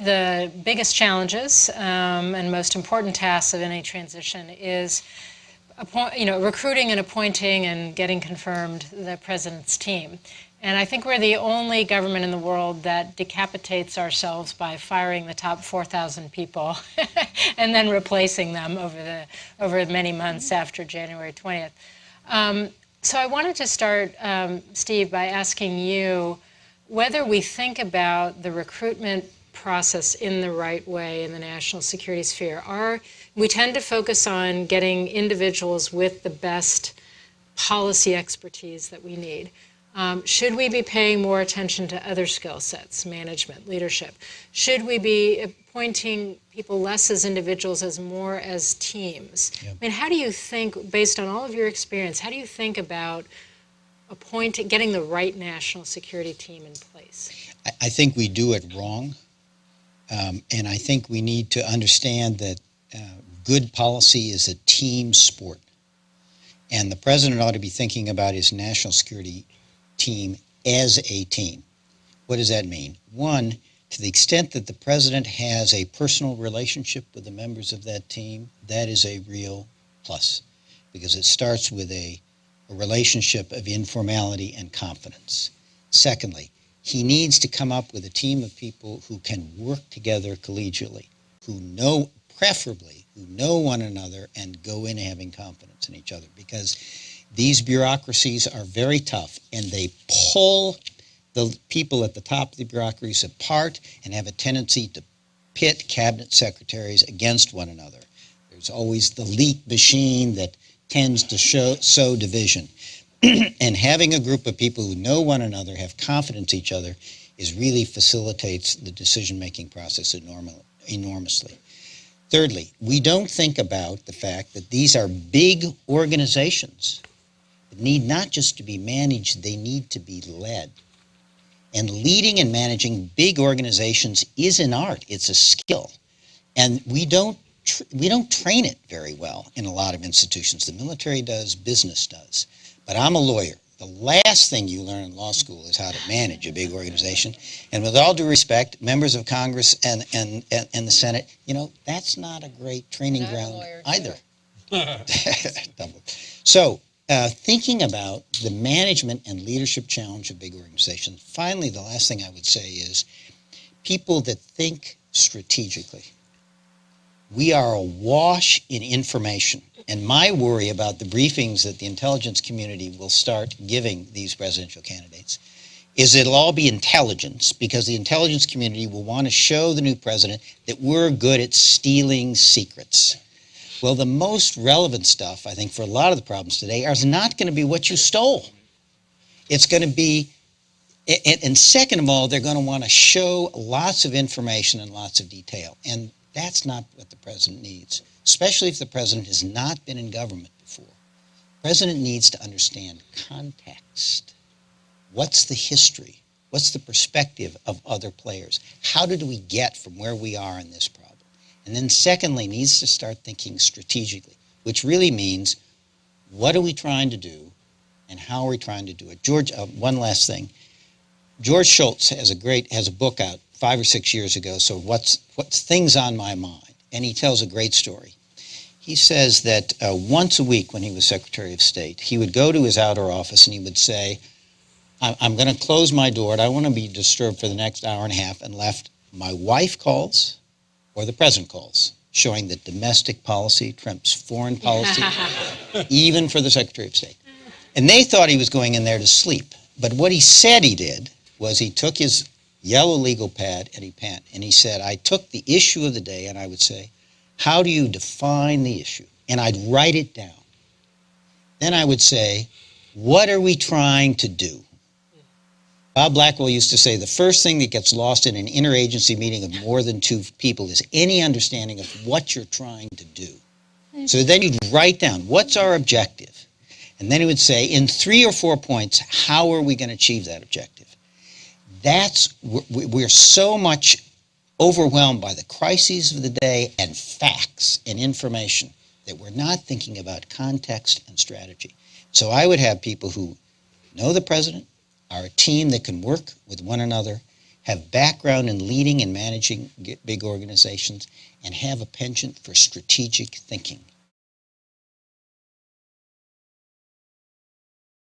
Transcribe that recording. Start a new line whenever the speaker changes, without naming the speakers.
the biggest challenges and most important tasks of any transition is recruiting and appointing and getting confirmed the president's team. And I think we're the only government in the world that decapitates ourselves by firing the top 4,000 people and then replacing them over many months after January 20th. So I wanted to start, Steve, by asking you whether we think about the recruitment process in the right way in the national security sphere. We tend to focus on getting individuals with the best policy expertise that we need. Should we be paying more attention to other skill sets, management, leadership? Should we be appointing people less as individuals as more as teams? Yep. I mean, how do you think, based on all of your experience, how do you think about getting the right national security team in place?
I think we do it wrong. And I think we need to understand that good policy is a team sport. And the president ought to be thinking about his national security team as a team. What does that mean? One, to the extent that the president has a personal relationship with the members of that team, that is a real plus, because it starts with a relationship of informality and confidence. Secondly, he needs to come up with a team of people who can work together collegially, preferably who know one another and go in having confidence in each other, because these bureaucracies are very tough and they pull the people at the top of the bureaucracies apart and have a tendency to pit cabinet secretaries against one another. There's always the leak machine that tends to sow division. And having a group of people who know one another, have confidence in each other, really facilitates the decision-making process enormously. Thirdly, we don't think about the fact that these are big organizations that need not just to be managed, they need to be led. And leading and managing big organizations is an art, it's a skill. And we don't train it very well in a lot of institutions. The military does, business does. But I'm a lawyer. The last thing you learn in law school is how to manage a big organization. And with all due respect, members of Congress and the Senate, that's not a great training ground either. So thinking about the management and leadership challenge of big organizations, finally, the last thing I would say is people that think strategically. We are awash in information. And my worry about the briefings that the intelligence community will start giving these presidential candidates is it'll all be intelligence, because the intelligence community will want to show the new president that we're good at stealing secrets. Well, the most relevant stuff, I think, for a lot of the problems today is not going to be what you stole. It's going to be, and second of all, they're going to want to show lots of information and lots of detail. And that's not what the president needs, especially if the president has not been in government before. The president needs to understand context. What's the history? What's the perspective of other players? How did we get from where we are in this problem? And then secondly, needs to start thinking strategically, which really means what are we trying to do and how are we trying to do it? George, one last thing. George Shultz has a book out 5 or 6 years ago, so what's Things on My Mind? And he tells a great story. He says that once a week when he was Secretary of State, he would go to his outer office and he would say, I'm going to close my door. I don't want to be disturbed for the next hour and a half, and left my wife calls or the president calls, showing that domestic policy trumps foreign policy, even for the Secretary of State. And they thought he was going in there to sleep. But what he said he did was he took his yellow legal pad and he said, I took the issue of the day and I would say, how do you define the issue? And I'd write it down. Then I would say, what are we trying to do? Bob Blackwell used to say the first thing that gets lost in an interagency meeting of more than 2 people is any understanding of what you're trying to do. So then you'd write down, what's our objective? And then he would say, in 3 or 4 points, how are we going to achieve that objective? We're so much overwhelmed by the crises of the day and facts and information that we're not thinking about context and strategy. So I would have people who know the president, are a team that can work with one another, have background in leading and managing big organizations, and have a penchant for strategic thinking.